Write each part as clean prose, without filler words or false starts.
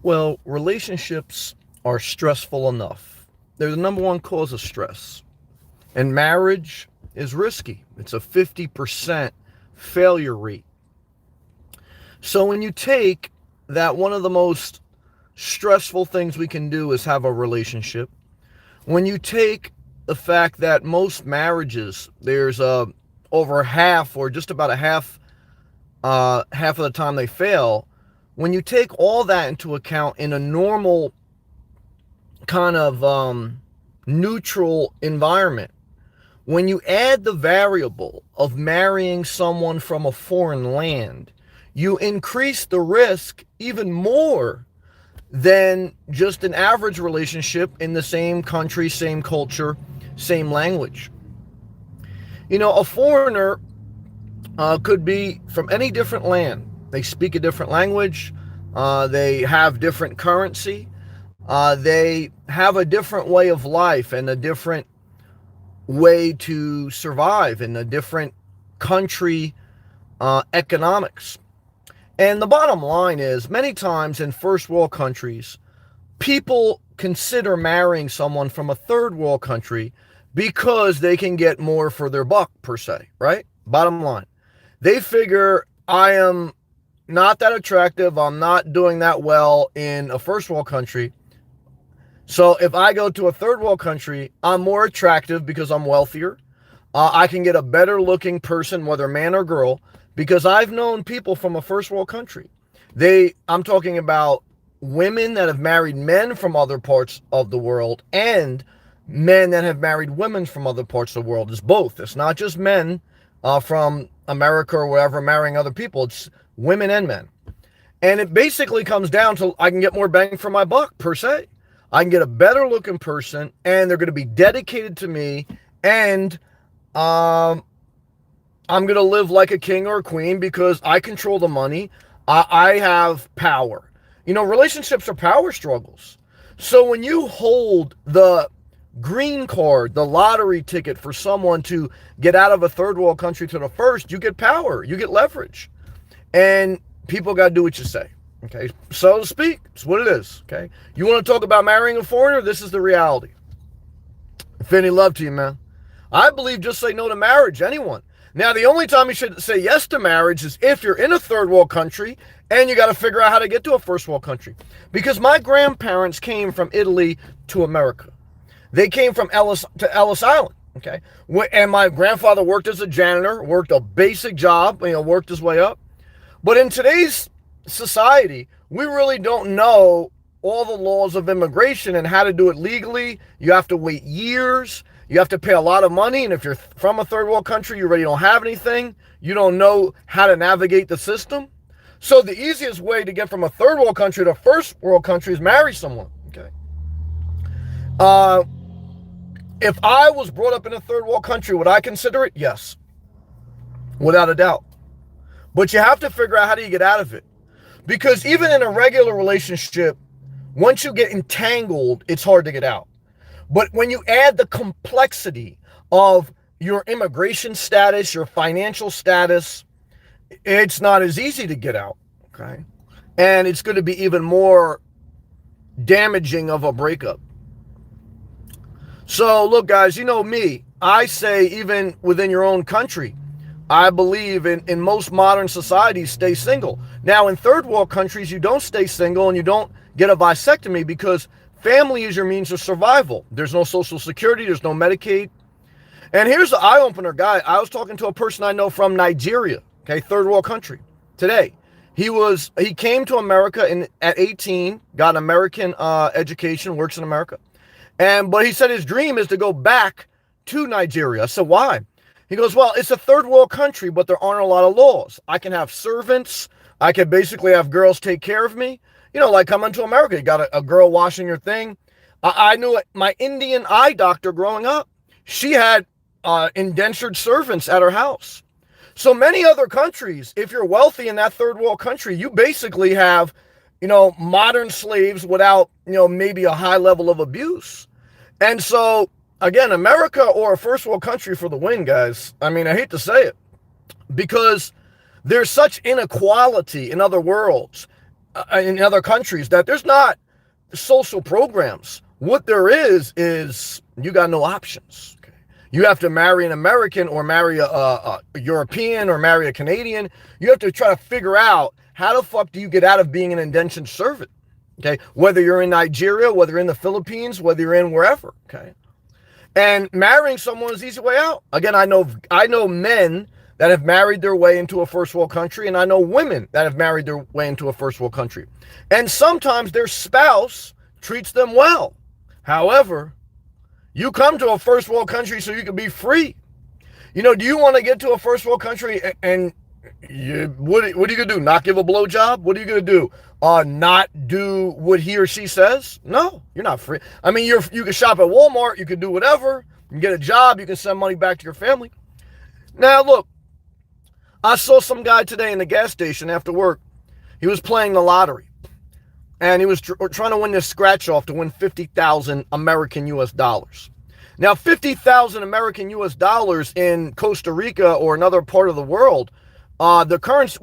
Well, relationships are stressful enough. They're the number one cause of stress. And marriage is risky. It's a 50% failure rate. So when you take that one of the most stressful things we can do is have a relationship, when you take the fact that most marriages, there's over half or just about a half of the time they fail, when you take all that into account in a normal kind of neutral environment, when you add the variable of marrying someone from a foreign land, you increase the risk even more than just an average relationship in the same country, same culture, same language. A foreigner could be from any different land. They speak a different language. They have different currency. They have a different way of life and a different way to survive in a different country economics. And the bottom line is, many times in first world countries, people consider marrying someone from a third world country because they can get more for their buck, per se, right? Bottom line. They figure I am not that attractive. I'm not doing that well in a first world country. So if I go to a third world country, I'm more attractive because I'm wealthier. I can get a better looking person, whether man or girl, because I've known people from a first world country. I'm talking about women that have married men from other parts of the world and men that have married women from other parts of the world. It's both. It's not just men from America or wherever marrying other people. It's women and men. And it basically comes down to I can get more bang for my buck, per se. I can get a better looking person, and they're going to be dedicated to me, and I'm going to live like a king or a queen because I control the money. I have power. Relationships are power struggles. So when you hold the green card, the lottery ticket for someone to get out of a third world country to the first, you get power, you get leverage. And people got to do what you say. Okay, so to speak, it's what it is. Okay, you want to talk about marrying a foreigner? This is the reality. If any love to you, man. I believe just say no to marriage, anyone. Now, the only time you should say yes to marriage is if you're in a third world country and you got to figure out how to get to a first world country. Because my grandparents came from Italy to America. They came from Ellis to Ellis Island. Okay, and my grandfather worked as a janitor, worked a basic job, worked his way up. But in today's society, we really don't know all the laws of immigration and how to do it legally. You have to wait years. You have to pay a lot of money. And if you're from a third world country, you already don't have anything. You don't know how to navigate the system. So the easiest way to get from a third world country to a first world country is marry someone. Okay. If I was brought up in a third world country, would I consider it? Yes. Without a doubt. But you have to figure out how do you get out of it. Because even in a regular relationship, once you get entangled, it's hard to get out. But when you add the complexity of your immigration status, your financial status, it's not as easy to get out. Okay. And it's going to be even more damaging of a breakup. So look, guys, you know me. I say even within your own country, I believe in most modern societies, stay single. Now, in third world countries, you don't stay single and you don't get a vasectomy because family is your means of survival. There's no Social Security. There's no Medicaid. And here's the eye-opener, guy. I was talking to a person I know from Nigeria, okay, third world country, today. He came to America at 18, got an American education, works in America. But he said his dream is to go back to Nigeria. I said, why? He goes, well, it's a third world country, but there aren't a lot of laws. I can have servants. I can basically have girls take care of me. Like coming to America, you got a girl washing your thing. I knew it. My Indian eye doctor growing up, she had indentured servants at her house. So many other countries, if you're wealthy in that third world country, you basically have, modern slaves without, maybe a high level of abuse. And so, again, America or a first world country for the win, guys. I mean, I hate to say it, because there's such inequality in other worlds. in other countries, that there's not social programs. What there is you got no options. Okay? You have to marry an American or marry a European or marry a Canadian. You have to try to figure out how the fuck do you get out of being an indentured servant. Okay, whether you're in Nigeria, whether you're in the Philippines, whether you're in wherever. Okay, and marrying someone is the easy way out. Again, I know men that have married their way into a first world country, and I know women that have married their way into a first world country. And sometimes their spouse treats them well. However, you come to a first world country so you can be free. You know, do you want to get to a first world country and what are you going to do? Not give a blowjob? What are you going to do? Not do what he or she says? No, you're not free. I mean, you can shop at Walmart. You can do whatever. You can get a job. You can send money back to your family. Now, look, I saw some guy today in the gas station after work. He was playing the lottery. And he was trying to win this scratch off to win 50,000 American US dollars. Now, 50,000 American US dollars in Costa Rica or another part of the world, with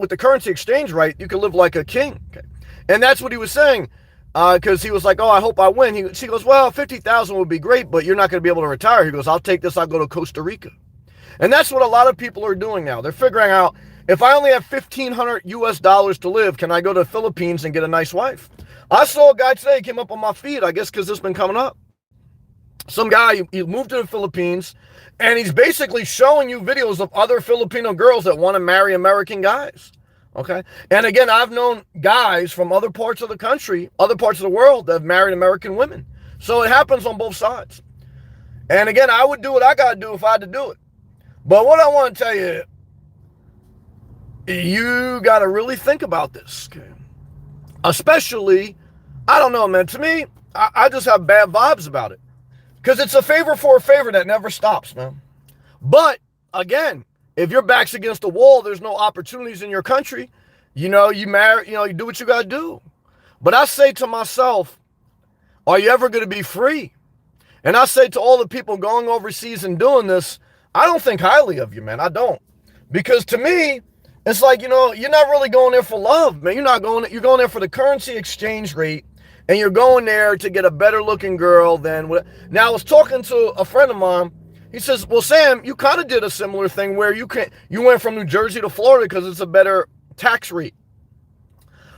the currency exchange rate, you could live like a king. Okay? And that's what he was saying, because he was like, oh, I hope I win. She goes, well, 50,000 would be great, but you're not going to be able to retire. He goes, I'll take this. I'll go to Costa Rica. And that's what a lot of people are doing now. They're figuring out, if I only have 1,500 US dollars to live, can I go to the Philippines and get a nice wife? I saw a guy today, came up on my feed, I guess because this has been coming up. Some guy, he moved to the Philippines, and he's basically showing you videos of other Filipino girls that want to marry American guys. Okay? And again, I've known guys from other parts of the country, other parts of the world that have married American women. So it happens on both sides. And again, I would do what I got to do if I had to do it. But what I want to tell you, you got to really think about this. Okay? Especially, I don't know, man. To me, I just have bad vibes about it. Because it's a favor for a favor that never stops, man. But, again, if your back's against the wall, there's no opportunities in your country. You know, you marry, you do what you got to do. But I say to myself, are you ever going to be free? And I say to all the people going overseas and doing this, I don't think highly of you, man. I don't. Because to me, it's like, you're not really going there for love, man. You're going there for the currency exchange rate, and you're going there to get a better looking girl than what. Now, I was talking to a friend of mine. He says, well, Sam, you kind of did a similar thing where you went from New Jersey to Florida because it's a better tax rate.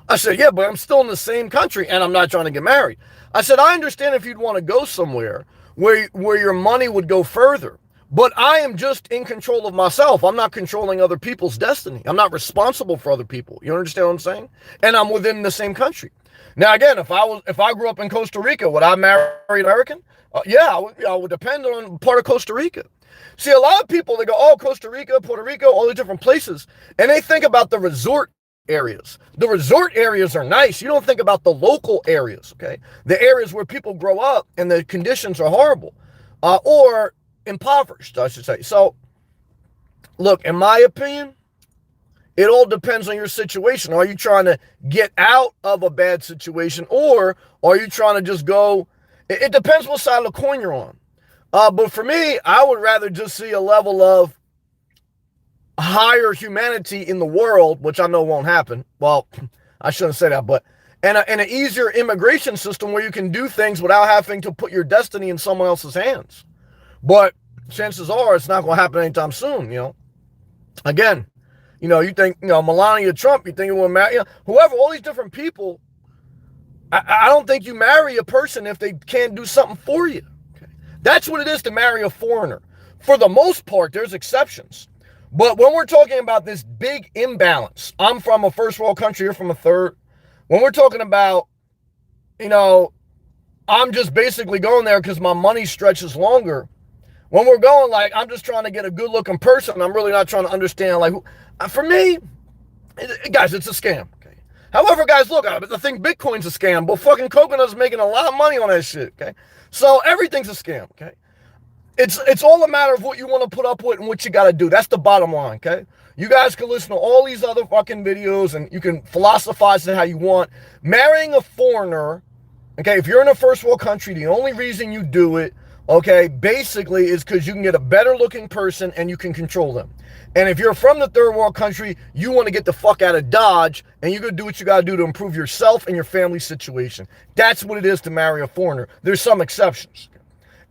I said, yeah, but I'm still in the same country and I'm not trying to get married. I said, I understand if you'd want to go somewhere where your money would go further. But I am just in control of myself. I'm not controlling other people's destiny. I'm not responsible for other people. You understand what I'm saying? And I'm within the same country. Now, again, if I grew up in Costa Rica, would I marry an American? Yeah, I would depend on part of Costa Rica. See, a lot of people, they go, oh, Costa Rica, Puerto Rico, all the different places. And they think about the resort areas. The resort areas are nice. You don't think about the local areas, okay? The areas where people grow up and the conditions are horrible. Or impoverished, I should say. So, look, in my opinion, it all depends on your situation. Are you trying to get out of a bad situation, or are you trying to just go? It depends what side of the coin you're on. But for me, I would rather just see a level of higher humanity in the world, which I know won't happen. Well, I shouldn't say that, but and an easier immigration system where you can do things without having to put your destiny in someone else's hands. But chances are it's not going to happen anytime soon, Again, you think, Melania Trump, you think you want to marry, whoever, all these different people. I don't think you marry a person if they can't do something for you. Okay? That's what it is to marry a foreigner. For the most part, there's exceptions. But when we're talking about this big imbalance, I'm from a first world country, you're from a third. When we're talking about, I'm just basically going there because my money stretches longer. When we're going I'm just trying to get a good looking person, I'm really not trying to understand for me, guys, it's a scam. Okay. However, guys, look, I think Bitcoin's a scam, but fucking Coconut's making a lot of money on that shit. Okay. So everything's a scam. Okay. It's all a matter of what you want to put up with and what you got to do. That's the bottom line. Okay. You guys can listen to all these other fucking videos and you can philosophize it how you want. Marrying a foreigner, okay, if you're in a first world country, the only reason you do it, okay, basically is because you can get a better looking person and you can control them. And if you're from the third world country, you want to get the fuck out of Dodge and you're going to do what you got to do to improve yourself and your family situation. That's what it is to marry a foreigner. There's some exceptions.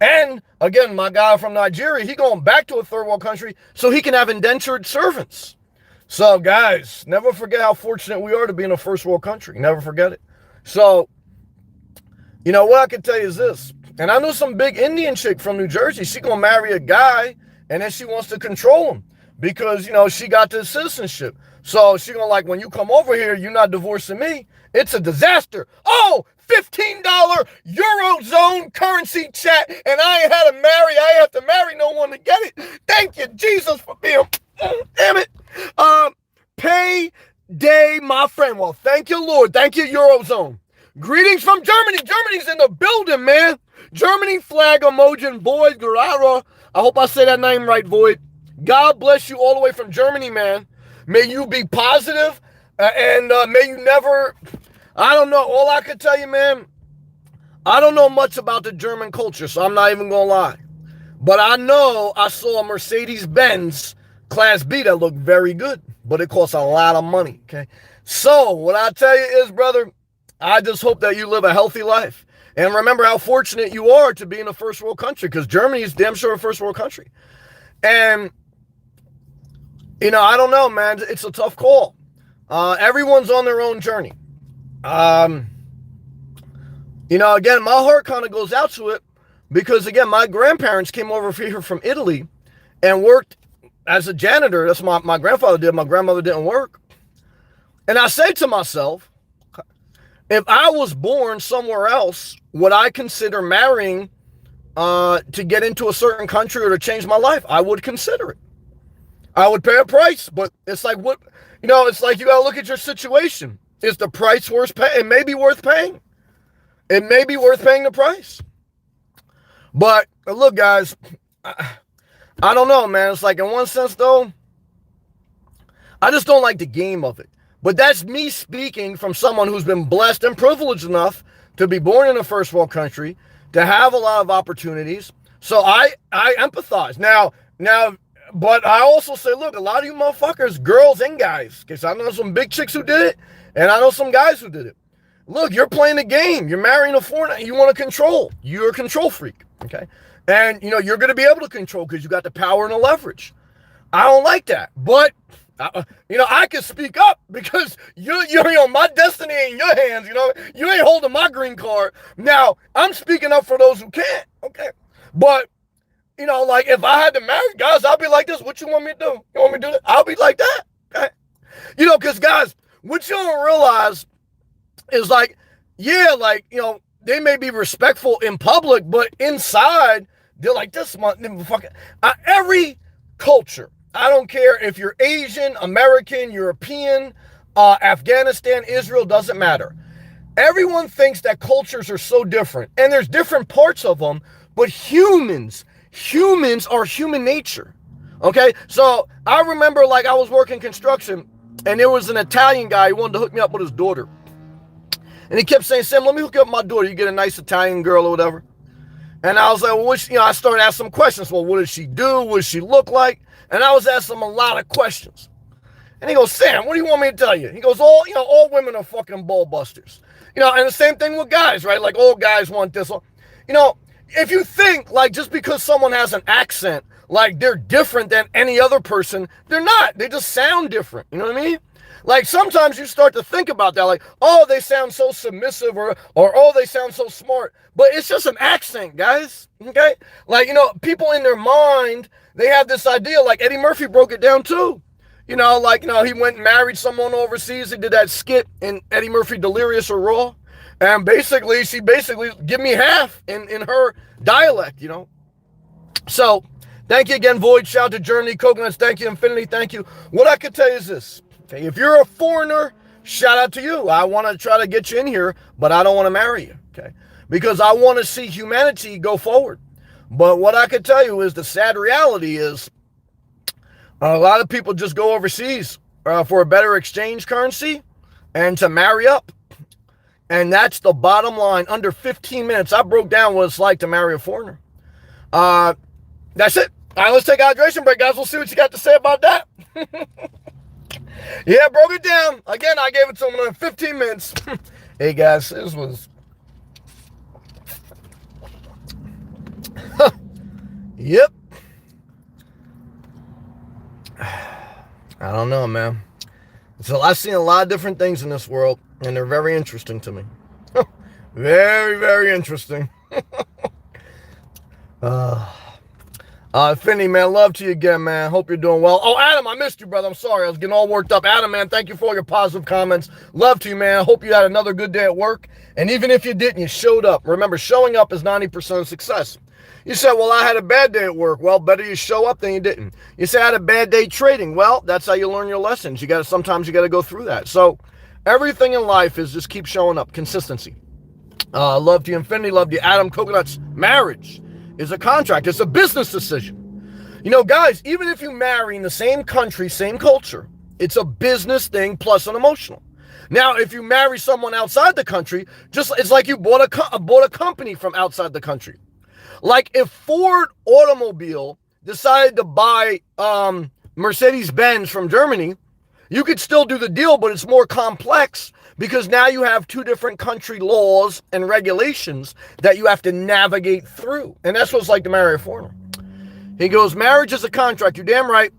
And again, my guy from Nigeria, he going back to a third world country so he can have indentured servants. So guys, never forget how fortunate we are to be in a first world country. Never forget it. So, you know, what I can tell you is this. And I know some big Indian chick from New Jersey. She gonna marry a guy and then she wants to control him because, you know, she got the citizenship. So she gonna like, when you come over here, you're not divorcing me. It's a disaster. Oh, $15 Eurozone currency chat, and I ain't had to marry. I ain't have to marry no one to get it. Thank you, Jesus, for being, damn it. Payday, my friend. Well, thank you, Lord. Thank you, Eurozone. Greetings from Germany. Germany's in the building, man. Germany flag emoji, Void Guerrero. I hope I say that name right, Void. God bless you all the way from Germany, man. May you be positive, and may you never, I don't know. All I can tell you, man, I don't know much about the German culture, so I'm not even going to lie. But I know I saw a Mercedes-Benz Class B that looked very good, but it costs a lot of money, okay? So what I tell you is, brother, I just hope that you live a healthy life. And remember how fortunate you are to be in a first world country, because Germany is damn sure a first world country. And, you know, I don't know, man. It's a tough call. Everyone's on their own journey. You know, again, my heart kind of goes out to it because, again, my grandparents came over here from Italy and worked as a janitor. That's what my grandfather did. My grandmother didn't work. And I say to myself, if I was born somewhere else, would I consider marrying to get into a certain country or to change my life? I would consider it. I would pay a price, but it's like, what, you know, it's like you got to look at your situation. Is the price worth paying? It may be worth paying. It may be worth paying the price. But look, guys, I don't know, man. It's like, in one sense, though, I just don't like the game of it. But that's me speaking from someone who's been blessed and privileged enough to be born in a first world country, to have a lot of opportunities. So I empathize. Now, but I also say, look, a lot of you motherfuckers, girls and guys, because I know some big chicks who did it, and I know some guys who did it. Look, you're playing the game. You're marrying a foreigner. You want to control. You're a control freak, okay? And, you know, you're going to be able to control because you got the power and the leverage. I don't like that. But, you know, I can speak up because you know, my destiny ain't in your hands, you know? You ain't holding my green card. Now, I'm speaking up for those who can't, okay? But, you know, like, if I had to marry guys, I'll be like this. What you want me to do? You want me to do that? I'll be like that, okay? You know, because, guys, what you don't realize is, like, yeah, like, you know, they may be respectful in public, but inside, they're like, this motherfucker. Every culture, I don't care if you're Asian, American, European, Afghanistan, Israel, doesn't matter. Everyone thinks that cultures are so different, and there's different parts of them, but humans are human nature, okay? So I remember, like, I was working construction, and there was an Italian guy who wanted to hook me up with his daughter. And he kept saying, Sam, let me hook you up with my daughter. You get a nice Italian girl or whatever. And I was like, well, you know, I started asking some questions. Well, what does she do? What does she look like? And I was asking him a lot of questions. And he goes, Sam, what do you want me to tell you? He goes, all women are fucking ball busters. You know, and the same thing with guys, right? Like, all guys want this. You know, if you think, like, just because someone has an accent, like, they're different than any other person, they're not. They just sound different. You know what I mean? Like, sometimes you start to think about that, like, oh, they sound so submissive, or oh, they sound so smart. But it's just an accent, guys, okay? Like, you know, people in their mind, they have this idea, like Eddie Murphy broke it down too. You know, like, you know, he went and married someone overseas. He did that skit in Eddie Murphy, Delirious or Raw. And basically, she give me half in her dialect, you know? So, thank you again, Void. Shout out to Germany, Coconuts. Thank you, Infinity. Thank you. What I could tell you is this. Okay, if you're a foreigner, shout out to you. I want to try to get you in here, but I don't want to marry you, okay? Because I want to see humanity go forward. But what I can tell you is the sad reality is a lot of people just go overseas for a better exchange currency and to marry up. And that's the bottom line. Under 15 minutes, I broke down what it's like to marry a foreigner. That's it. All right, let's take a hydration break, guys. We'll see what you got to say about that. Yeah, broke it down. Again, I gave it to him in 15 minutes. Hey, guys, this was... Yep. I don't know, man. So I've seen a lot of different things in this world, and they're very interesting to me. Very, very interesting. Finny, man, love to you again, man. Hope you're doing well. Oh, Adam, I missed you, brother. I'm sorry. I was getting all worked up. Adam, man, thank you for all your positive comments. Love to you, man. Hope you had another good day at work. And even if you didn't, you showed up. Remember, showing up is 90% of success. You said, well, I had a bad day at work. Well, better you show up than you didn't. You said I had a bad day trading. Well, that's how you learn your lessons. Sometimes you got to go through that. So everything in life is just keep showing up. Consistency. Love to you, Infinity. Love to you, Adam. Coconuts. Marriage is a contract. It's a business decision. You know, guys, even if you marry in the same country, same culture, it's a business thing plus an emotional. Now, if you marry someone outside the country, it's like you bought a company from outside the country. Like if Ford Automobile decided to buy Mercedes-Benz from Germany, you could still do the deal, but it's more complex because now you have two different country laws and regulations that you have to navigate through. And that's what it's like to marry a foreigner. He goes, marriage is a contract. You're damn right.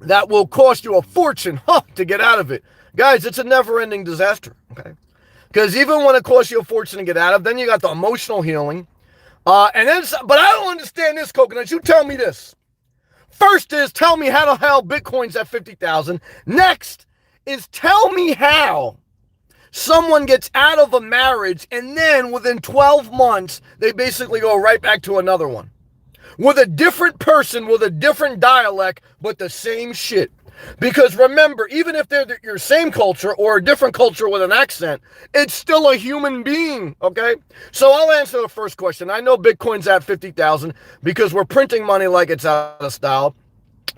That will cost you a fortune to get out of it. Guys, it's a never-ending disaster, okay? Because even when it costs you a fortune to get out of, then you got the emotional healing. But I don't understand this, Coconuts. You tell me this. First is tell me how the hell Bitcoin's at 50,000. Next is tell me how someone gets out of a marriage and then within 12 months, they basically go right back to another one. With a different person, with a different dialect, but the same shit. Because remember, even if they're your same culture or a different culture with an accent, it's still a human being, okay? So I'll answer the first question. I know Bitcoin's at 50,000 because we're printing money like it's out of style.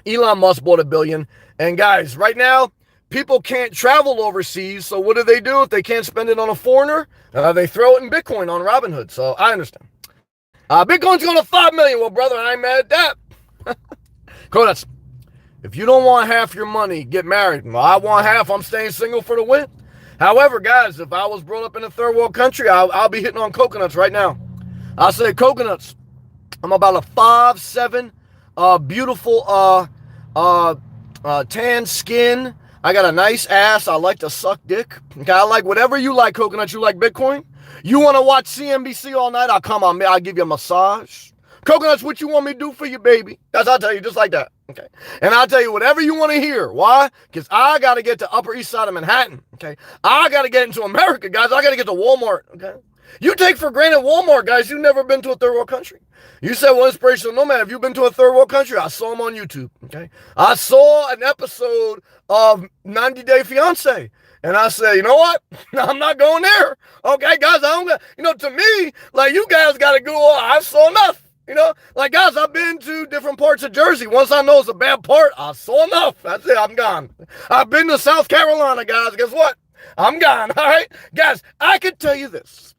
Elon Musk bought $1 billion. And guys, right now, people can't travel overseas. So what do? If they can't spend it on a foreigner? They throw it in Bitcoin on Robinhood. So I understand. Bitcoin's going to 5 million. Well, brother, I ain't mad at that. Coconuts. If you don't want half your money, get married. Well, I want half. I'm staying single for the win. However, guys, if I was brought up in a third world country, I'll be hitting on coconuts right now. I'll say coconuts. I'm about a 5'7", beautiful tan skin. I got a nice ass. I like to suck dick. Okay, I like whatever you like, coconuts. You like Bitcoin? You want to watch CNBC all night? I'll come on. I'll give you a massage. Coconuts, what you want me to do for you, baby? That's I'll tell you, just like that. Okay. And I'll tell you whatever you want to hear. Why? Because I got to get to Upper East Side of Manhattan. Okay. I got to get into America, guys. I got to get to Walmart. Okay. You take for granted Walmart, guys. You've never been to a third world country. You said, well, Inspirational Nomad, have you been to a third world country? I saw him on YouTube. Okay. I saw an episode of 90 Day Fiance. And I said, you know what? I'm not going there. Okay, guys, to me, like you guys got to go, I saw enough. Like, guys, I've been to different parts of Jersey. Once I know it's a bad part, I saw enough. That's it. I'm gone. I've been to South Carolina, guys. Guess what? I'm gone. All right? Guys, I can tell you this.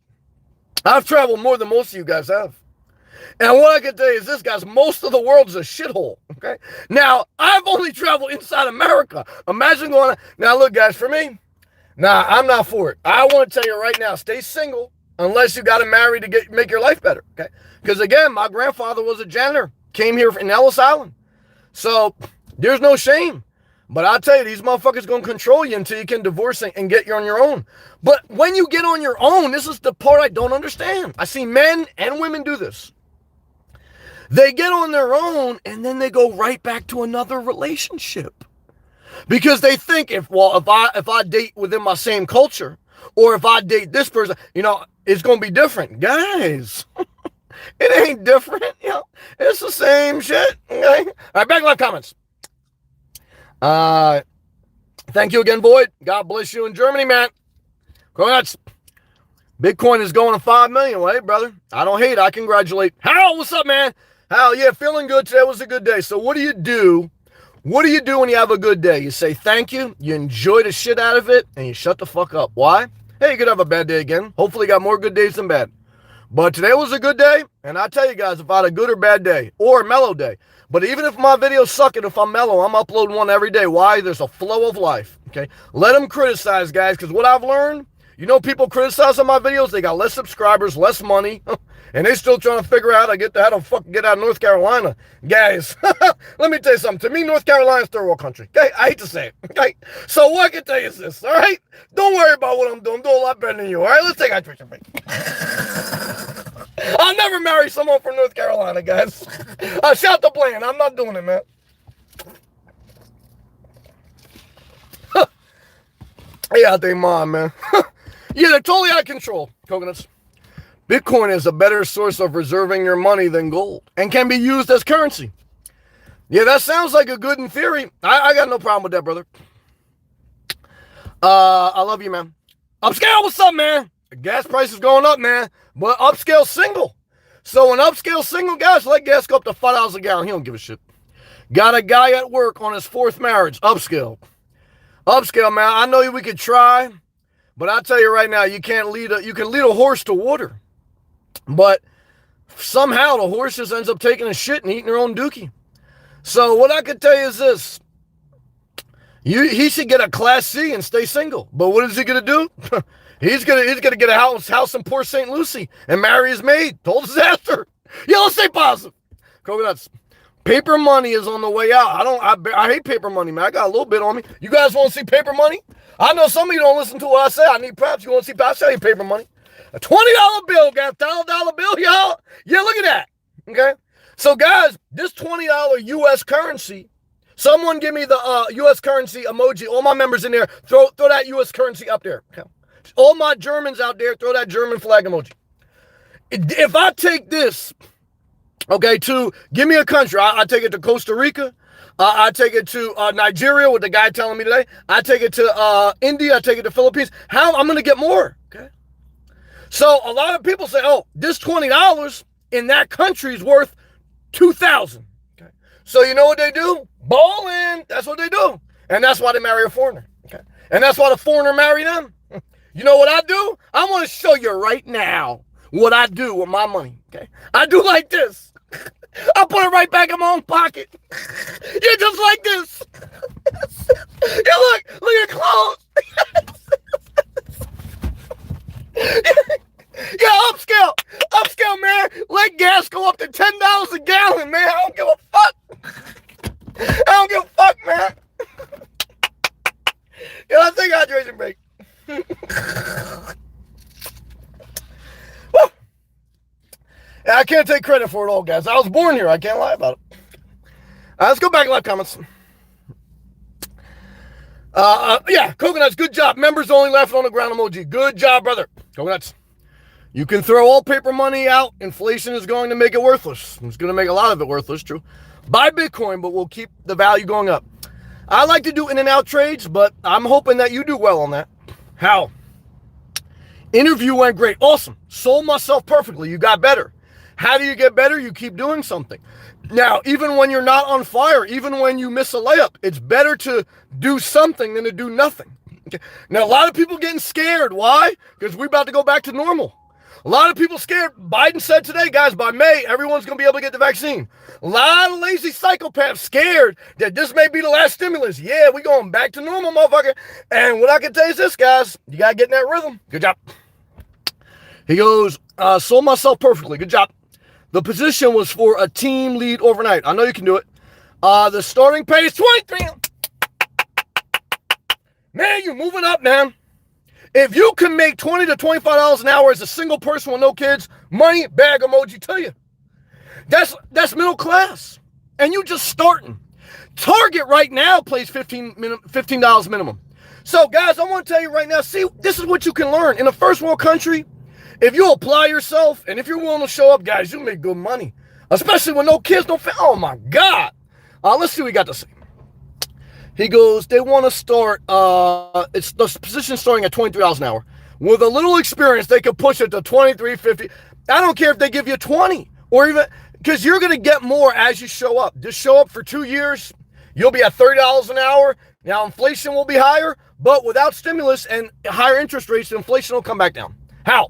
I've traveled more than most of you guys have. And what I can tell you is this, guys, most of the world is a shithole. Okay? Now, I've only traveled inside America. Imagine going... Now, look, guys, for me, I'm not for it. I want to tell you right now, stay single unless you got to marry to make your life better. Okay? Because, again, my grandfather was a janitor, came here in Ellis Island. So there's no shame. But I'll tell you, these motherfuckers going to control you until you can divorce and get you on your own. But when you get on your own, this is the part I don't understand. I see men and women do this. They get on their own, and then they go right back to another relationship. Because they think, if I date within my same culture, or if I date this person, it's going to be different. Guys... It ain't different, it's the same shit, okay? All right, back live comments. Thank you again, Boyd. God bless you in Germany, man. Congrats. Bitcoin is going to 5 million. Well, hey, brother, I don't hate. I congratulate. Hal, what's up, man? Hal, yeah, feeling good today. Was a good day. So what do you do? What do you do when you have a good day? You say thank you, you enjoy the shit out of it, and you shut the fuck up. Why? Hey, you could have a bad day again. Hopefully you got more good days than bad. But today was a good day, and I tell you guys, if I had a good or bad day, or a mellow day, but even if my videos suck and if I'm mellow, I'm uploading one every day. Why? There's a flow of life, okay? Let them criticize, guys, because what I've learned, you know, people criticize on my videos, they got less subscribers, less money, and they still trying to figure out how to fucking get out of North Carolina. Guys, let me tell you something. To me, North Carolina's third world country. Okay? I hate to say it. Okay? So what I can tell you is this, all right? Don't worry about what I'm doing. I'm doing a lot better than you, all right? Let's take a hydration break. I'll never marry someone from North Carolina, guys. Shout to Bland. I'm not doing it, man. Yeah, they mom, man. Yeah, they're totally out of control, coconuts. Bitcoin is a better source of reserving your money than gold and can be used as currency. Yeah, that sounds like a good in theory. I got no problem with that, brother. I love you, man. Upscale, what's up, man? Gas price is going up, man. But upscale single. So an upscale single, guys, let gas go up to $5 a gallon. He don't give a shit. Got a guy at work on his 4th marriage. Upscale. Upscale, man. I know we could try, but I'll tell you right now, you can lead a horse to water. But somehow the horse just ends up taking a shit and eating her own dookie. So what I could tell you is this. He should get a Class C and stay single. But what is he going to do? He's gonna get a house in Port St. Lucie and marry his maid. Total disaster. Yeah, let's stay positive. Coconuts. Paper money is on the way out. I hate paper money, man. I got a little bit on me. You guys want to see paper money? I know some of you don't listen to what I say. I need props. You want to see props? I'll show you paper money. A $20 bill, guys. $1,000 bill, y'all. Yeah, look at that. Okay. So, guys, this $20 U.S. currency. Someone give me the U.S. currency emoji. All my members in there, throw that U.S. currency up there. Okay. All my Germans out there, throw that German flag emoji. If I take this, okay, give me a country. I take it to Costa Rica. I take it to Nigeria, with the guy telling me today. I take it to India. I take it to Philippines. How? I'm going to get more, okay? So a lot of people say, oh, this $20 in that country is worth $2,000. Okay. So you know what they do? Ball in. That's what they do. And that's why they marry a foreigner. Okay. And that's why the foreigner marry them. You know what I do? I want to show you right now what I do with my money, okay? I do like this. I put it right back in my own pocket. Yeah, just like this. Yeah, look at clothes. Yeah, upscale, man. Let gas go up to $10 a gallon, man. I don't give a fuck, man. Yeah, let's take a hydration break. Yeah, I can't take credit for it all, guys. I was born here. I can't lie about it. Let's go back to live comments. Yeah, Coconuts, good job. Members only laughing on the ground emoji. Good job, brother. Coconuts. You can throw all paper money out. Inflation is going to make it worthless. It's going to make a lot of it worthless, true. Buy Bitcoin, but we'll keep the value going up. I like to do in and out trades, but I'm hoping that you do well on that. How? Interview went great. Awesome. Sold myself perfectly. You got better. How do you get better? You keep doing something. Now, even when you're not on fire, even when you miss a layup, it's better to do something than to do nothing. Okay. Now, a lot of people getting scared. Why? Because we're about to go back to normal. A lot of people scared. Biden said today, guys, by May, everyone's going to be able to get the vaccine. A lot of lazy psychopaths scared that this may be the last stimulus. Yeah, we going back to normal, motherfucker. And what I can tell you is this, guys. You got to get in that rhythm. Good job. He goes, sold myself perfectly. Good job. The position was for a team lead overnight. I know you can do it. The starting pay is 23. Man, you're moving up, man. If you can make $20 to $25 an hour as a single person with no kids, money bag emoji to you. That's middle class. And you just starting. Target right now pays $15 minimum. So, guys, I want to tell you right now, see, this is what you can learn. In a first world country, if you apply yourself and if you're willing to show up, guys, you make good money. Especially when no kids, no family. Oh, my God. Let's see what we got to say. He goes, they want to start, it's the position starting at $23 an hour. With a little experience, they could push it to $23.50. I don't care if they give you 20 or even, because you're going to get more as you show up. Just show up for 2 years. You'll be at $30 an hour. Now, inflation will be higher, but without stimulus and higher interest rates, inflation will come back down. How?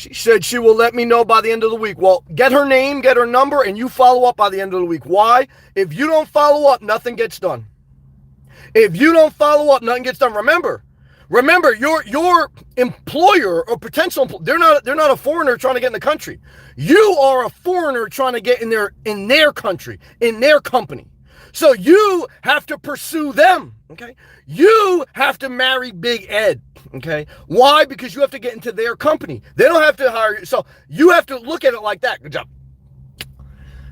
She said she will let me know by the end of the week. Well, get her name, get her number, and you follow up by the end of the week. Why? If you don't follow up, nothing gets done. If you don't follow up, nothing gets done. Remember, your employer or potential they're not a foreigner trying to get in the country. You are a foreigner trying to get in their country, in their company. So you have to pursue them, okay? You have to marry Big Ed, okay? Why? Because you have to get into their company. They don't have to hire you. So you have to look at it like that. Good job.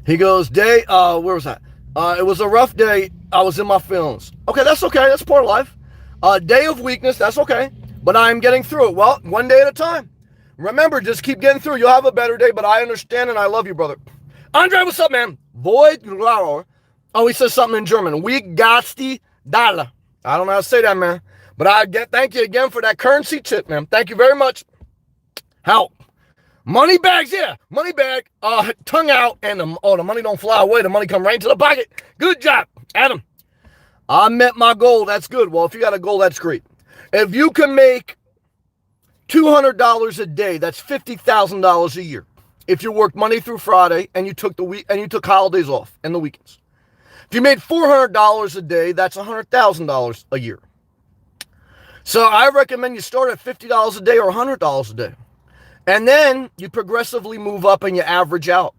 He goes, where was that? It was a rough day. I was in my feelings. Okay, that's okay. That's part of life. Day of weakness, that's okay. But I'm getting through it. Well, one day at a time. Remember, just keep getting through. You'll have a better day, but I understand and I love you, brother. Andre, what's up, man? Void. Oh, he says something in German. We got the dollar. I don't know how to say that, man. But thank you again for that currency tip, man. Thank you very much. How? Money bags, yeah. Money bag, tongue out, and the money don't fly away. The money come right into the pocket. Good job, Adam. I met my goal. That's good. Well, if you got a goal, that's great. If you can make $200 a day, that's $50,000 a year. If you worked Monday through Friday and you took holidays off and the weekends. If you made $400 a day, that's $100,000 a year. So I recommend you start at $50 a day or $100 a day. And then you progressively move up and you average out.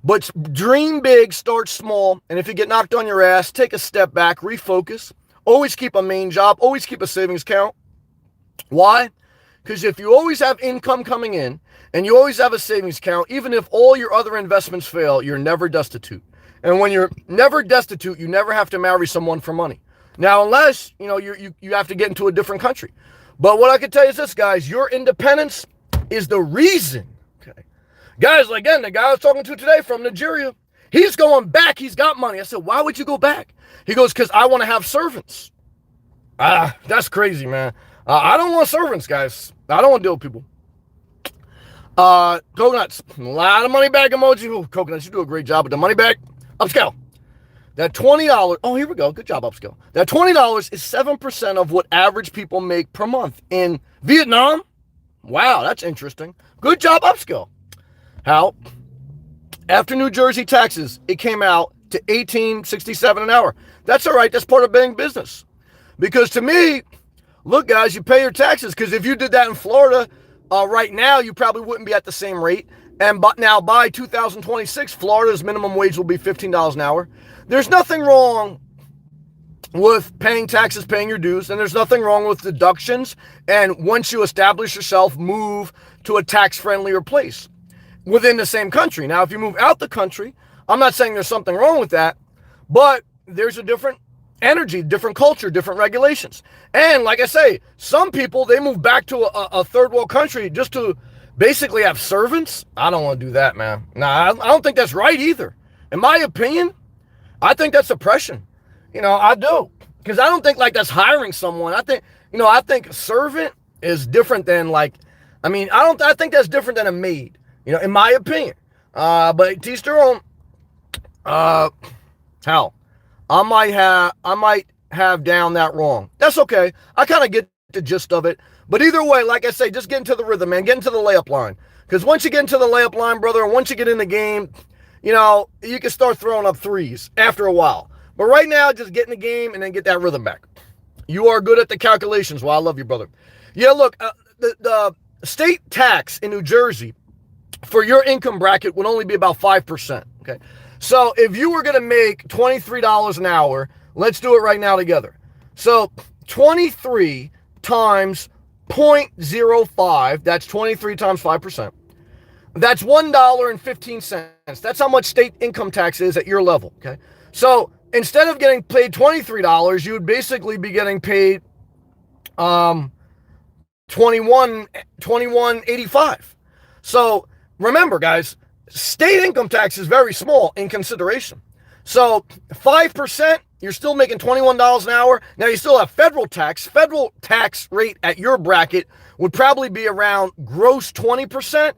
But dream big, start small. And if you get knocked on your ass, take a step back, refocus. Always keep a main job. Always keep a savings account. Why? Because if you always have income coming in and you always have a savings account, even if all your other investments fail, you're never destitute. And when you're never destitute, you never have to marry someone for money. Now, unless, you have to get into a different country. But what I can tell you is this, guys, your independence is the reason. Okay. Guys, again, the guy I was talking to today from Nigeria, he's going back. He's got money. I said, why would you go back? He goes, because I want to have servants. That's crazy, man. I don't want servants, guys. I don't want to deal with people. Coconuts. A lot of money bag emoji. Ooh, Coconuts, you do a great job with the money bag. Upscale. That $20. Oh, here we go. Good job, Upscale. That $20 is 7% of what average people make per month in Vietnam. Wow, that's interesting. Good job, Upscale. How? After New Jersey taxes, it came out to $18.67 an hour. That's all right. That's part of being business. Because to me, look, guys, you pay your taxes. Because if you did that in Florida right now, you probably wouldn't be at the same rate. But now by 2026, Florida's minimum wage will be $15 an hour. There's nothing wrong with paying taxes, paying your dues, and there's nothing wrong with deductions. And once you establish yourself, move to a tax-friendlier place within the same country. Now, if you move out the country, I'm not saying there's something wrong with that, but there's a different energy, different culture, different regulations. And like I say, some people, they move back to a third world country just to basically have servants. I don't want to do that, man. Nah, I don't think that's right either. In my opinion, I think that's oppression. I do. Because I don't think that's hiring someone. I think a servant is different than I think that's different than a maid, in my opinion. But to each their own. Hal, I might have down that wrong. That's okay. I kind of get the gist of it. But either way, like I say, just get into the rhythm, man. Get into the layup line. Because once you get into the layup line, brother, and once you get in the game, you can start throwing up threes after a while. But right now, just get in the game and then get that rhythm back. You are good at the calculations. Well, I love you, brother. Yeah, look, the state tax in New Jersey for your income bracket would only be about 5%. Okay. So if you were going to make $23 an hour, let's do it right now together. So 23 times 0.05, that's 23 times 5%. That's $1.15. That's how much state income tax is at your level, okay? So instead of getting paid $23, you would basically be getting paid $21.85. So remember, guys, state income tax is very small in consideration. So 5%, you're still making $21 an hour. Now you still have federal tax. Federal tax rate at your bracket would probably be around gross 20%.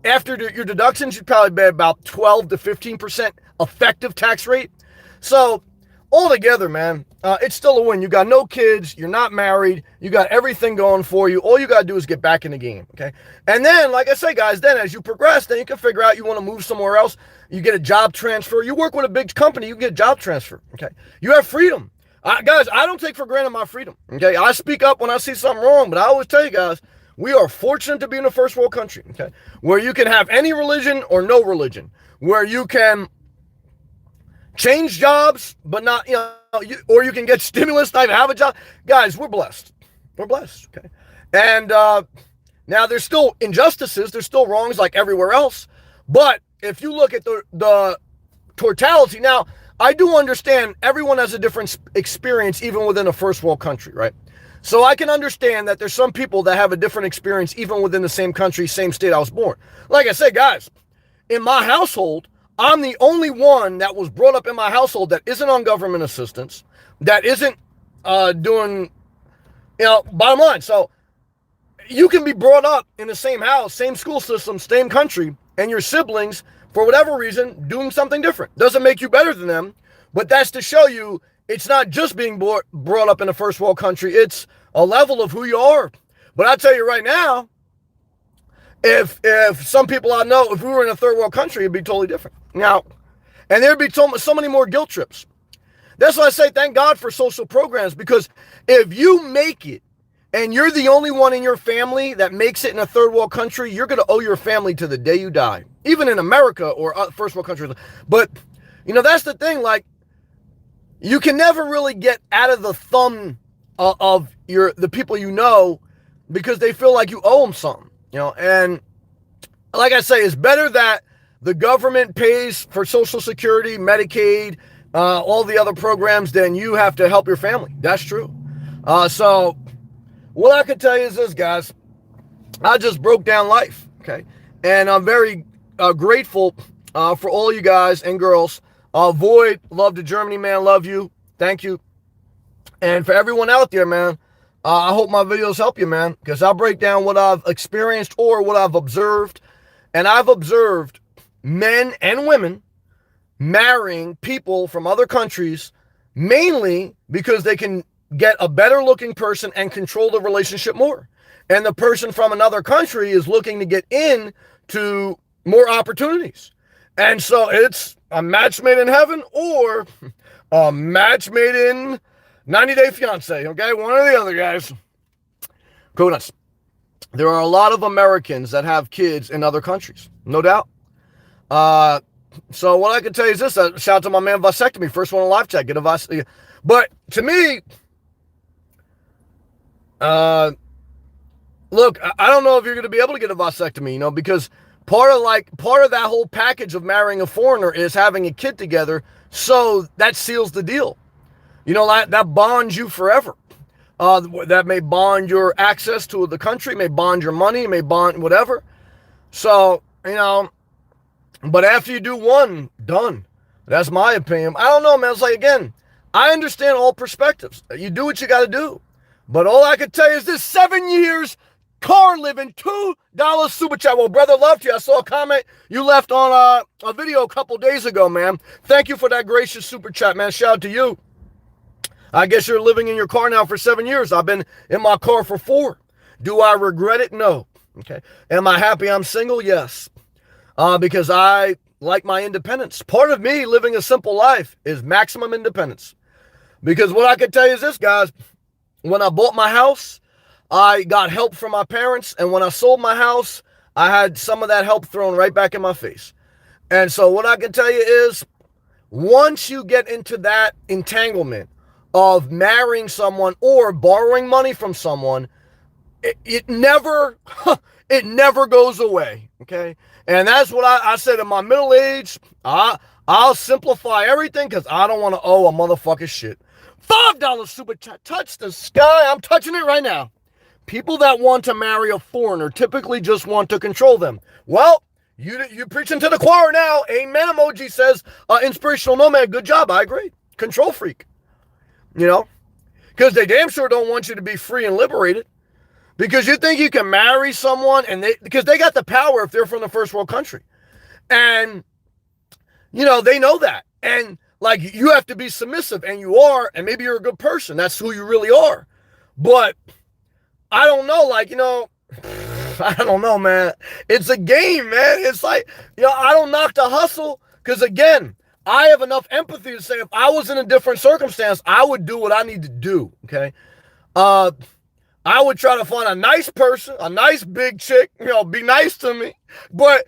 After your deductions, you'd probably be about 12 to 15% effective tax rate. So all together, man, it's still a win. You got no kids, you're not married, you got everything going for you. All you got to do is get back in the game, okay? And then, like I say, guys, then as you progress, then you can figure out you want to move somewhere else. You get a job transfer. You work with a big company, you get a job transfer, okay? You have freedom. Guys, I don't take for granted my freedom, okay? I speak up when I see something wrong, but I always tell you guys, we are fortunate to be in a first world country, okay? Where you can have any religion or no religion, where you can change jobs, but not, or you can get stimulus, not even have a job. Guys, we're blessed. We're blessed, okay? And now there's still injustices, there's still wrongs like everywhere else, but if you look at the totality, now, I do understand everyone has a different experience even within a first world country, right? So I can understand that there's some people that have a different experience even within the same country, same state I was born. Like I said, guys, in my household, I'm the only one that was brought up in my household that isn't on government assistance, that isn't doing, bottom line. So you can be brought up in the same house, same school system, same country, and your siblings, for whatever reason, doing something different. Doesn't make you better than them, but that's to show you it's not just being brought up in a first world country. It's a level of who you are. But I tell you right now, if some people I know, if we were in a third world country, it'd be totally different. Now, and there'd be so many more guilt trips. That's why I say thank God for social programs, because if you make it and you're the only one in your family that makes it in a third world country, you're going to owe your family to the day you die, even in America or first world countries. But, that's the thing, like, you can never really get out of the thumb of the people because they feel like you owe them something, and like I say, it's better that the government pays for Social Security, Medicaid, all the other programs than you have to help your family. That's true. So what I can tell you is this, guys, I just broke down life, okay? And I'm very grateful for all you guys and girls. Void, love to Germany, man, love you. Thank you. And for everyone out there, man, I hope my videos help you, man, because I'll break down what I've experienced or what I've observed. And I've observed men and women marrying people from other countries, mainly because they can get a better looking person and control the relationship more. And the person from another country is looking to get in to more opportunities. And so it's a match made in heaven or a match made in 90 Day Fiance, okay? One or the other, guys. Go nuts. There are a lot of Americans that have kids in other countries, no doubt. So what I can tell you is this, shout out to my man Vasectomy, first one in live chat, get a vasectomy. But to me, look, I don't know if you're going to be able to get a vasectomy, because part of that whole package of marrying a foreigner is having a kid together, so that seals the deal. That bonds you forever. That may bond your access to the country, may bond your money, may bond whatever. So, but after you do one, done. That's my opinion. I don't know, man. It's like, again, I understand all perspectives. You do what you got to do. But all I can tell you is this: 7 years, car living, $2 super chat. Well, brother, love to you. I saw a comment you left on a video a couple days ago, man. Thank you for that gracious super chat, man. Shout out to you. I guess you're living in your car now for 7 years. I've been in my car for 4. Do I regret it? No. Okay. Am I happy I'm single? Yes. Because I like my independence. Part of me living a simple life is maximum independence. Because what I can tell you is this, guys. When I bought my house, I got help from my parents. And when I sold my house, I had some of that help thrown right back in my face. And so what I can tell you is, once you get into that entanglement of marrying someone or borrowing money from someone, it never goes away, okay? And that's what I said in my middle age. I'll simplify everything because I don't want to owe a motherfucker shit. $5 super chat, touch the sky. I'm touching it right now. People that want to marry a foreigner typically just want to control them. Well, you preaching to the choir now. Amen emoji says, inspirational nomad, good job. I agree. Control freak. Because they damn sure don't want you to be free and liberated. Because you think you can marry someone because they got the power if they're from the first world country. And, they know that. And like you have to be submissive, and you are, and maybe you're a good person. That's who you really are. But I don't know, like, I don't know, man. It's a game, man. It's like, I don't knock the hustle because, again, I have enough empathy to say if I was in a different circumstance, I would do what I need to do, okay? I would try to find a nice person, a nice big chick, be nice to me. But,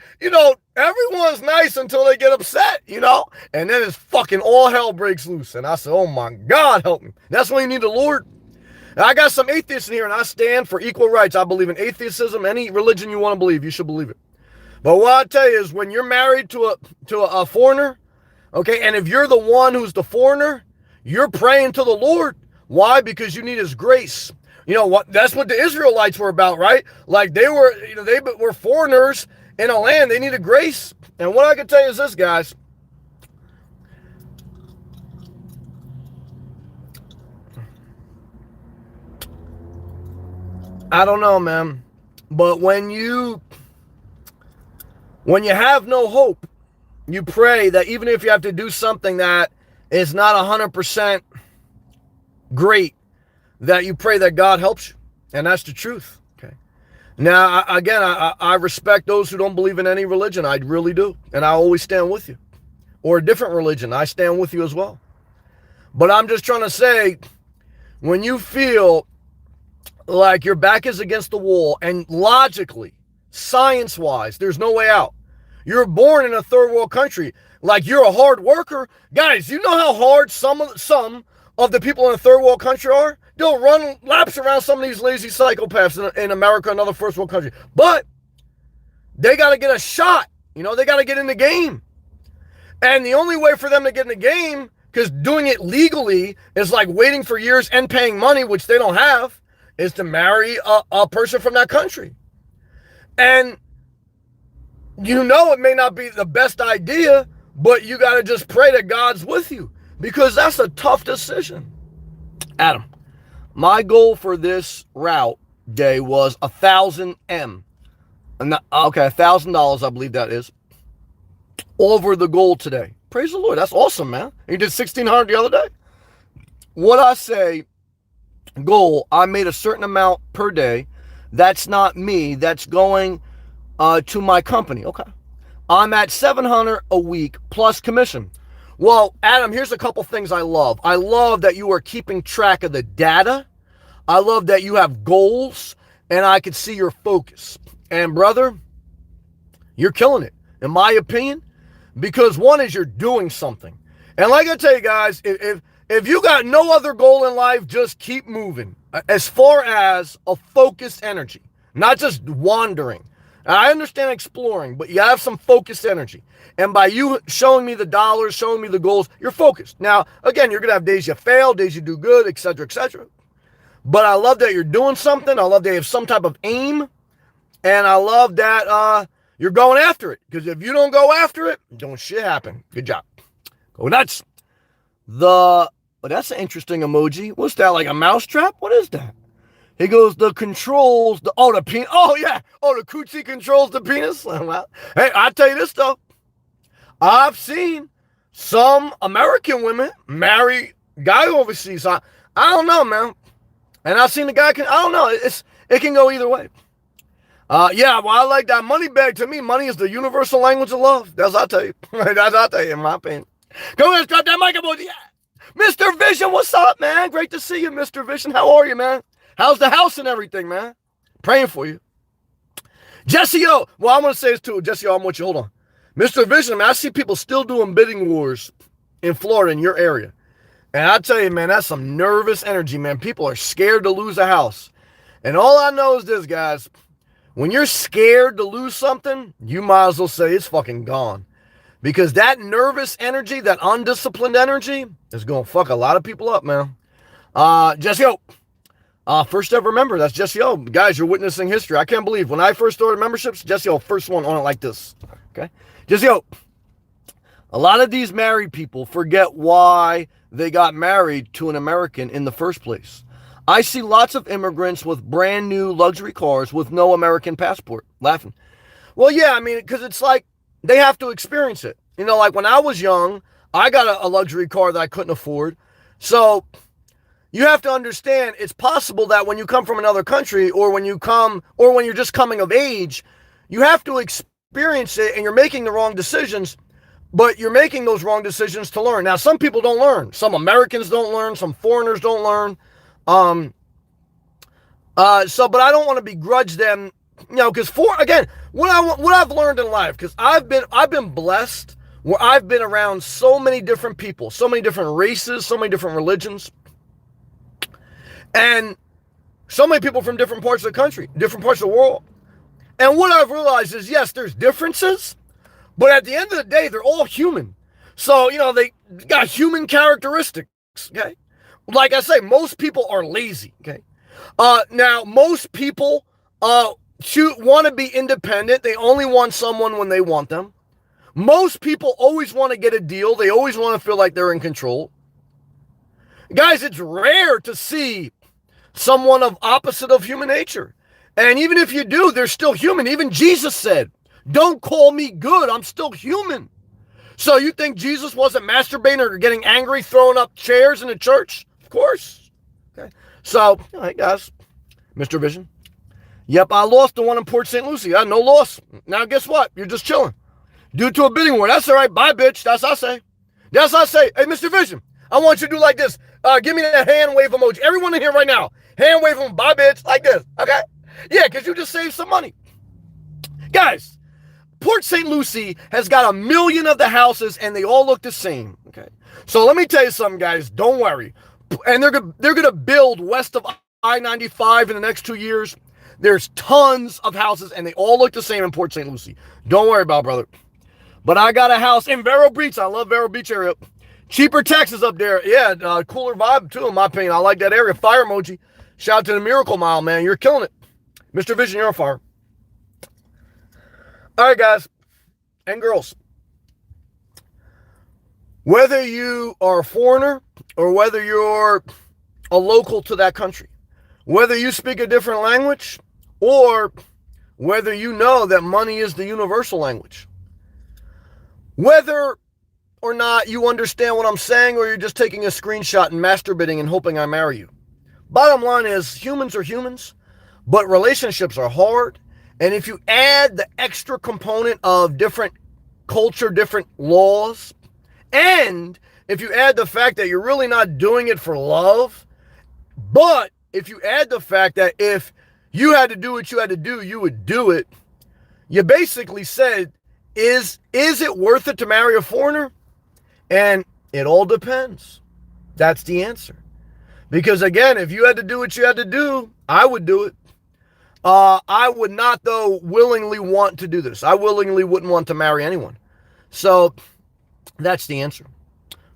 everyone's nice until they get upset, and then it's fucking all hell breaks loose. And I said, oh my God, help me. That's when you need the Lord. And I got some atheists in here, and I stand for equal rights. I believe in atheism. Any religion you want to believe, you should believe it. But what I tell you is when you're married to a foreigner, okay, and if you're the one who's the foreigner, you're praying to the Lord. Why? Because you need his grace. That's what the Israelites were about, right? Like they were foreigners in a land. They needed grace. And what I can tell you is this, guys. I don't know, man. But when you have no hope, you pray that even if you have to do something that is not 100% great, that you pray that God helps you. And that's the truth. Okay. Now, again, I respect those who don't believe in any religion. I really do. And I always stand with you. Or a different religion, I stand with you as well. But I'm just trying to say, when you feel like your back is against the wall and logically, science-wise, there's no way out. You're born in a third world country. Like you're a hard worker. Guys, you know how hard some of the people in a third world country are? They'll run laps around some of these lazy psychopaths in America, another first world country. But they got to get a shot. They got to get in the game. And the only way for them to get in the game, because doing it legally is like waiting for years and paying money, which they don't have, is to marry a person from that country. And it may not be the best idea, but you got to just pray that God's with you, because that's a tough decision. Adam, my goal for this route day was 1,000 M. Okay, $1,000, I believe that is, over the goal today. Praise the Lord. That's awesome, man. You did 1,600 the other day. What I say, goal, I made a certain amount per day. That's not me. That's going to my company. Okay. I'm at 700 a week plus commission. Well, Adam, here's a couple things I love. I love that you are keeping track of the data. I love that you have goals, and I can see your focus. And brother, you're killing it, in my opinion, because one is you're doing something. And like I tell you guys, if you got no other goal in life, just keep moving. As far as a focused energy, not just wandering. I understand exploring, but you have some focused energy. And by you showing me the dollars, showing me the goals, you're focused. Now, again, you're going to have days you fail, days you do good, etc., etc. But I love that you're doing something. I love that you have some type of aim. And I love that you're going after it. Because if you don't go after it, don't shit happen. Good job. Go nuts. That's an interesting emoji. What's that, like a mousetrap? What is that? He goes, the controls, the penis. Oh, yeah. Oh, the coochie controls the penis. Well, hey, I'll tell you this, though. I've seen some American women marry guy overseas. I don't know, man. And I've seen the guy I don't know. It can go either way. Yeah, well, I like that money bag. To me, money is the universal language of love. That's what I'll tell you. That's what I'll tell you, in my opinion. Go ahead, drop that mic up. Yeah. Mr. Vision, what's up, man? Great to see you, Mr. Vision. How are you, man? How's the house and everything, man? Praying for you. Jesse O. Well, I'm going to say this too. Jesse O, I'm with you. Hold on. Mr. Vision, man, I see people still doing bidding wars in Florida, in your area. And I tell you, man, that's some nervous energy, man. People are scared to lose a house. And all I know is this, guys. When you're scared to lose something, you might as well say it's fucking gone. Because that nervous energy, that undisciplined energy, is going to fuck a lot of people up, man. Jesse O. First ever member, that's Jesse O. Guys, you're witnessing history. I can't believe when I first started memberships, Jesse O, first one on it like this. Okay? Jesse O. A lot of these married people forget why they got married to an American in the first place. I see lots of immigrants with brand new luxury cars with no American passport. Laughing. Well, yeah, I mean, because it's like they have to experience it. Like when I was young, I got a luxury car that I couldn't afford. So you have to understand it's possible that when you come from another country or when you're just coming of age, you have to experience it and you're making the wrong decisions, but you're making those wrong decisions to learn. Now, some people don't learn. Some Americans don't learn. Some foreigners don't learn. But I don't want to begrudge them, because what I've learned in life, because I've been blessed where I've been around so many different people, so many different races, so many different religions, and so many people from different parts of the country, different parts of the world. And what I've realized is, yes, there's differences, but at the end of the day, they're all human. So, they got human characteristics, okay? Like I say, most people are lazy, okay? Now, most people want to be independent. They only want someone when they want them. Most people always want to get a deal. They always want to feel like they're in control. Guys, it's rare to see someone of opposite of human nature. And even if you do, they're still human. Even Jesus said, don't call me good. I'm still human. So you think Jesus wasn't masturbating or getting angry, throwing up chairs in the church? Of course. Okay. So, all right, guys, Mr. Vision. Yep, I lost the one in Port St. Lucie. No loss. Now, guess what? You're just chilling. Due to a bidding war. That's all right. Bye, bitch. That's what I say. That's what I say. Hey, Mr. Vision, I want you to do like this. Give me that hand wave emoji. Everyone in here right now. Hand wave them. Bye, bitch. Like this. Okay? Yeah, because you just saved some money. Guys, Port St. Lucie has got 1 million of the houses, and they all look the same. Okay? So let me tell you something, guys. Don't worry. And they're gonna build west of I-95 in the next 2 years. There's tons of houses, and they all look the same in Port St. Lucie. Don't worry about it, brother. But I got a house in Vero Beach. I love Vero Beach area. Cheaper taxes up there. Yeah, cooler vibe, too, in my opinion. I like that area. Fire emoji. Shout out to the Miracle Mile, man. You're killing it. Mr. Vision, you're on fire. All right, guys and girls. Whether you are a foreigner or whether you're a local to that country, whether you speak a different language or whether you know that money is the universal language, whether or not you understand what I'm saying or you're just taking a screenshot and masturbating and hoping I marry you. Bottom line is, humans are humans, but relationships are hard. And if you add the extra component of different culture, different laws, and if you add the fact that you're really not doing it for love, but if you add the fact that if you had to do what you had to do, you would do it, you basically said, is it worth it to marry a foreigner? And it all depends. That's the answer. Because again, if you had to do what you had to do, I would do it. I would not, though, willingly want to do this. I willingly wouldn't want to marry anyone. So that's the answer.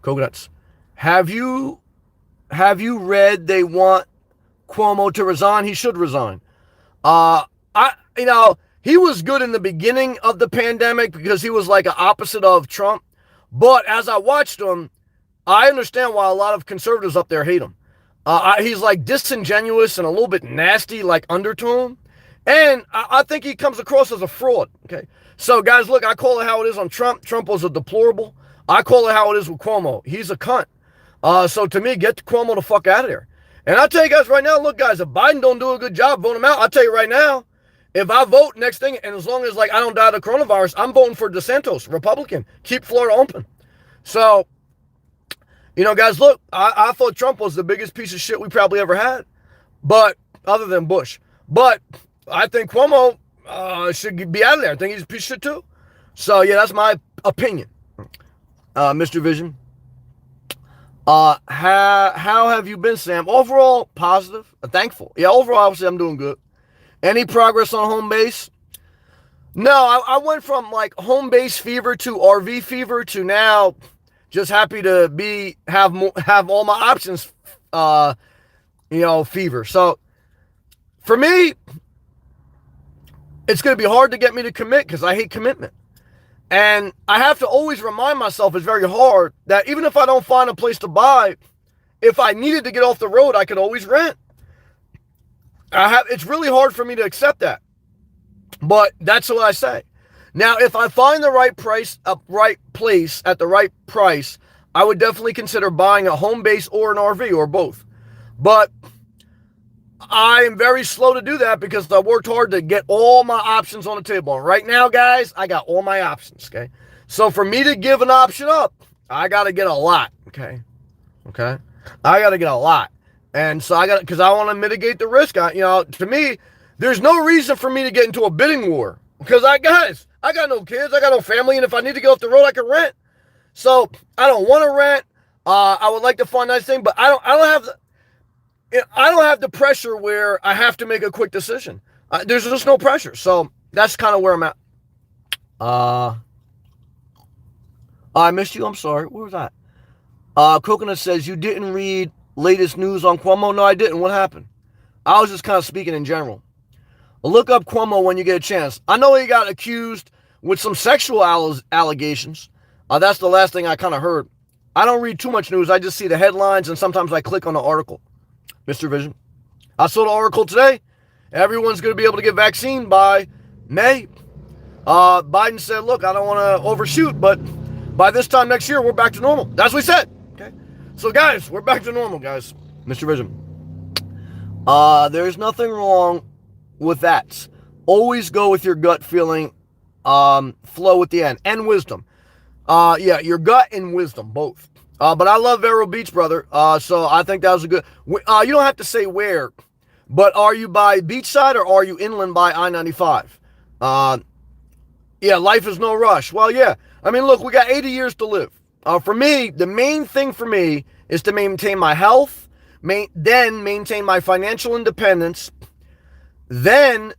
Coconuts. Have you read they want Cuomo to resign? He should resign. He was good in the beginning of the pandemic because he was like an opposite of Trump. But as I watched him, I understand why a lot of conservatives up there hate him. He's like disingenuous and a little bit nasty, like undertone. And I think he comes across as a fraud. Okay. So guys, look, I call it how it is on Trump. Trump was a deplorable. I call it how it is with Cuomo. He's a cunt. So to me, get Cuomo the fuck out of there. And I'll tell you guys right now, look guys, if Biden don't do a good job, vote him out. I'll tell you right now, if I vote next thing, and as long as like I don't die of the coronavirus, I'm voting for DeSantis, Republican. Keep Florida open. So, guys, look, I thought Trump was the biggest piece of shit we probably ever had, but other than Bush. But I think Cuomo should be out of there. I think he's a piece of shit too. So, yeah, that's my opinion. Mr. Vision. How have you been, Sam? Overall, positive, thankful. Yeah, overall, obviously, I'm doing good. Any progress on home base? No, I went from like home base fever to RV fever to now just happy to have all my options, fever. So for me, it's going to be hard to get me to commit because I hate commitment. And I have to always remind myself it's very hard that even if I don't find a place to buy, if I needed to get off the road, I could always rent. It's really hard for me to accept that. But that's what I say. Now, if I find the right price, right place at the right price, I would definitely consider buying a home base or an RV or both. But I am very slow to do that because I worked hard to get all my options on the table. And right now, guys, I got all my options, okay? So for me to give an option up, I got to get a lot, okay? Okay? I got to get a lot. And so because I want to mitigate the risk. To me, there's no reason for me to get into a bidding war. Because I got no kids, I got no family, and if I need to get off the road, I can rent. So I don't want to rent. I would like to find a nice thing, but I don't have the pressure where I have to make a quick decision. There's just no pressure. So that's kind of where I'm at. I missed you. I'm sorry. Where was that? Coconut says, you didn't read latest news on Cuomo? No, I didn't. What happened? I was just kind of speaking in general. Look up Cuomo when you get a chance. I know he got accused with some sexual allegations. That's the last thing I kind of heard. I don't read too much news. I just see the headlines, and sometimes I click on the article. Mr. Vision. I saw the article today. Everyone's going to be able to get vaccine by May. Biden said, look, I don't want to overshoot, but by this time next year, we're back to normal. That's what he said. Okay. So, guys, we're back to normal, guys. Mr. Vision. There's nothing wrong with that. Always go with your gut feeling. Flow with the end. And wisdom. Your gut and wisdom, both. But I love Vero Beach, brother. So I think that was a good... you don't have to say where, but are you by beachside or are you inland by I-95? Life is no rush. Well, yeah. I mean, look, we got 80 years to live. For me, the main thing for me is to maintain my health, then maintain my financial independence, then,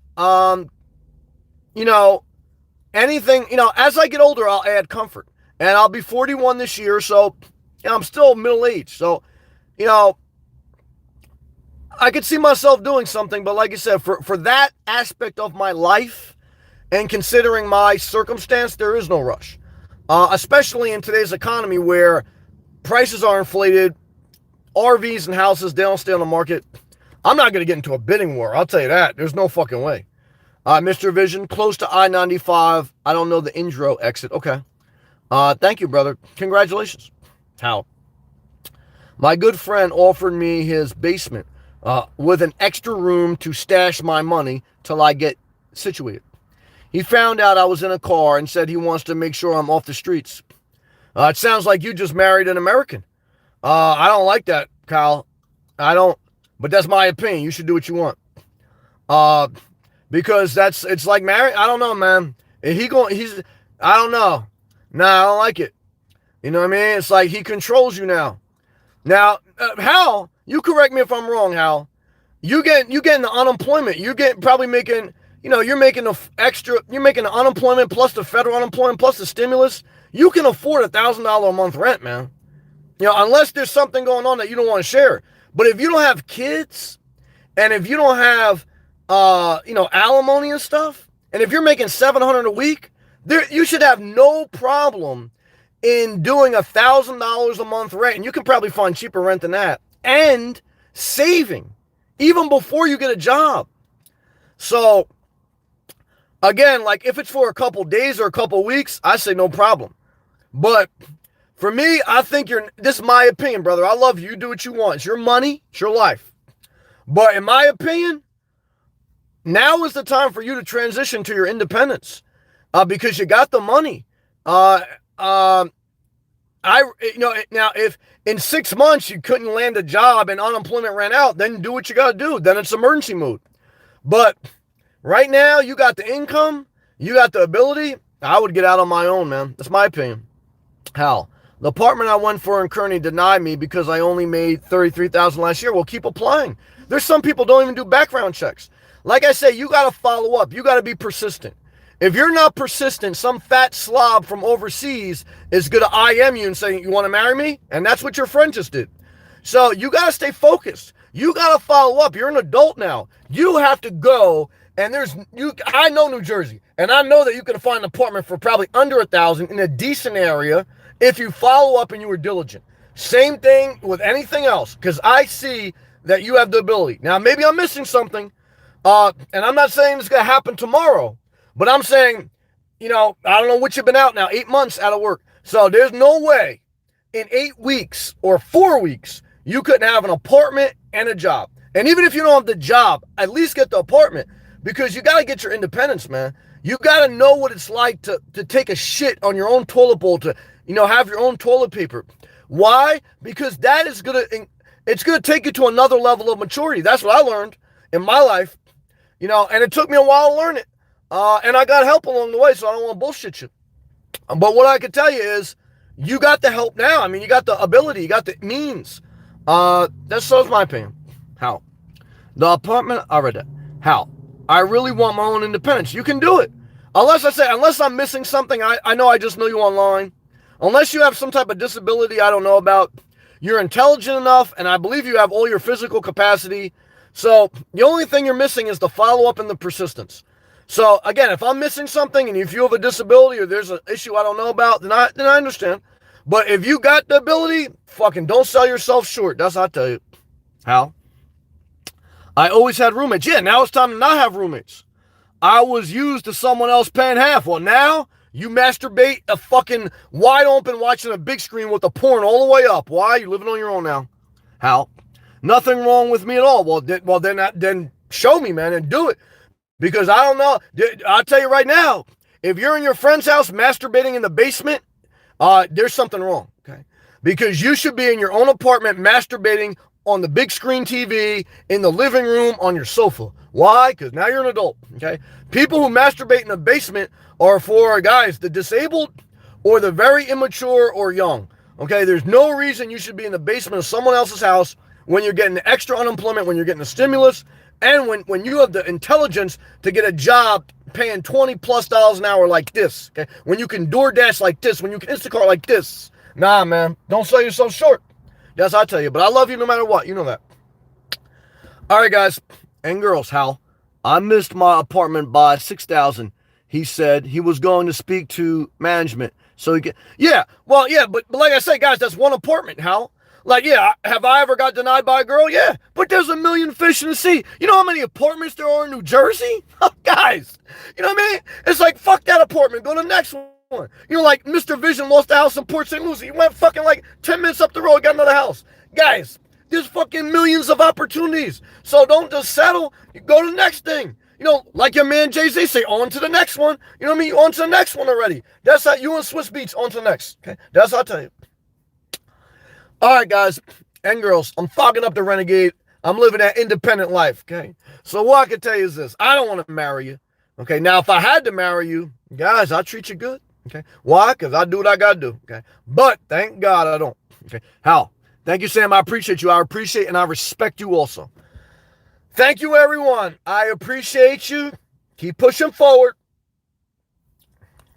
anything, as I get older, I'll add comfort. And I'll be 41 this year, so I'm still middle-aged. So, I could see myself doing something, but like I said, for that aspect of my life and considering my circumstance, there is no rush. Especially in today's economy where prices are inflated, RVs and houses, they don't stay on the market. I'm not going to get into a bidding war. I'll tell you that. There's no fucking way. Mr. Vision, close to I-95. I don't know the intro exit. Okay. Thank you, brother. Congratulations. How? My good friend offered me his basement with an extra room to stash my money till I get situated. He found out I was in a car and said he wants to make sure I'm off the streets. It sounds like you just married an American. I don't like that, Kyle. I don't, but that's my opinion. You should do what you want. Because it's like marriage. I don't know, man. I don't know. Nah, I don't like it. You know what I mean? It's like he controls you now. Now, Hal, you correct me if I'm wrong, Hal. You getting the unemployment. Probably making, you're making you're making the unemployment plus the federal unemployment plus the stimulus. You can afford $1,000 a month rent, man. Unless there's something going on that you don't want to share. But if you don't have kids, and if you don't have, alimony and stuff, and if you're making $700 a week, you should have no problem in doing $1,000 a month rent. And you can probably find cheaper rent than that. And saving, even before you get a job. So, again, like if it's for a couple days or a couple weeks, I say no problem. But for me, I think this is my opinion, brother. I love you. You do what you want. It's your money. It's your life. But in my opinion, now is the time for you to transition to your independence. Because you got the money. Now if in 6 months you couldn't land a job and unemployment ran out, then do what you got to do. Then it's emergency mode. But right now you got the income, you got the ability. I would get out on my own, man. That's my opinion. Hal, the apartment I went for in Kearney denied me because I only made $33,000 last year. Well, keep applying. There's some people don't even do background checks. Like I say, you got to follow up. You got to be persistent. If you're not persistent, some fat slob from overseas is going to IM you and say, you want to marry me? And that's what your friend just did. So you got to stay focused. You got to follow up. You're an adult now. You have to go. And I know New Jersey. And I know that you can find an apartment for probably under $1,000 in a decent area if you follow up and you were diligent. Same thing with anything else. Because I see that you have the ability. Now, maybe I'm missing something. And I'm not saying it's going to happen tomorrow. But I'm saying, I don't know what you've been out now, 8 months out of work. So there's no way in 8 weeks or 4 weeks, you couldn't have an apartment and a job. And even if you don't have the job, at least get the apartment, because you got to get your independence, man. You got to know what it's like to take a shit on your own toilet bowl, to, have your own toilet paper. Why? Because that is it's going to take you to another level of maturity. That's what I learned in my life, and it took me a while to learn it. And I got help along the way, so I don't want to bullshit you. But what I can tell you is, you got the help now. I mean, you got the ability, you got the means. That's my opinion. How? The apartment, I read that. How? I really want my own independence. You can do it. Unless I'm missing something, I know I just know you online. Unless you have some type of disability I don't know about, you're intelligent enough, and I believe you have all your physical capacity. So the only thing you're missing is the follow-up and the persistence. So again, if I'm missing something, and if you have a disability or there's an issue I don't know about, then I understand. But if you got the ability, fucking don't sell yourself short. That's what I tell you. How? I always had roommates. Yeah, now it's time to not have roommates. I was used to someone else paying half. Well, now you masturbate a fucking wide open watching a big screen with the porn all the way up. Why? You're living on your own now. How? Nothing wrong with me at all. Well, then show me, man, and do it. Because I don't know. I'll tell you right now, if you're in your friend's house masturbating in the basement, there's something wrong, okay? Because you should be in your own apartment masturbating on the big screen TV, in the living room, on your sofa. Why? Because now you're an adult, okay? People who masturbate in the basement are for, guys, the disabled or the very immature or young, okay? There's no reason you should be in the basement of someone else's house when you're getting the extra unemployment, when you're getting the stimulus, and when you have the intelligence to get a job paying $20+ an hour like this, okay? When you can DoorDash like this, when you can Instacart like this. Nah, man, don't sell yourself short. That's what I tell you. But I love you no matter what. You know that. All right, guys and girls, Hal. I missed my apartment by $6,000. He said he was going to speak to management. So he get, but like I say, guys, that's one apartment, Hal. Like, yeah, have I ever got denied by a girl? Yeah, but there's a million fish in the sea. You know how many apartments there are in New Jersey? Guys, you know what I mean? It's like, fuck that apartment, go to the next one. Like Mr. Vision lost a house in Port St. Lucie. He went fucking like 10 minutes up the road, got another house. Guys, there's fucking millions of opportunities. So don't just settle, you go to the next thing. Like your man Jay-Z say, on to the next one. You know what I mean? On to the next one already. That's how you and Swiss Beats, on to the next. Okay, that's how I tell you. All right, guys and girls, I'm fogging up the renegade. I'm living that independent life, okay? So what I can tell you is this. I don't want to marry you, okay? Now, if I had to marry you, guys, I'll treat you good, okay? Why? Because I do what I got to do, okay? But thank God I don't, okay? Hal, thank you, Sam. I appreciate you. I appreciate and I respect you also. Thank you, everyone. I appreciate you. Keep pushing forward.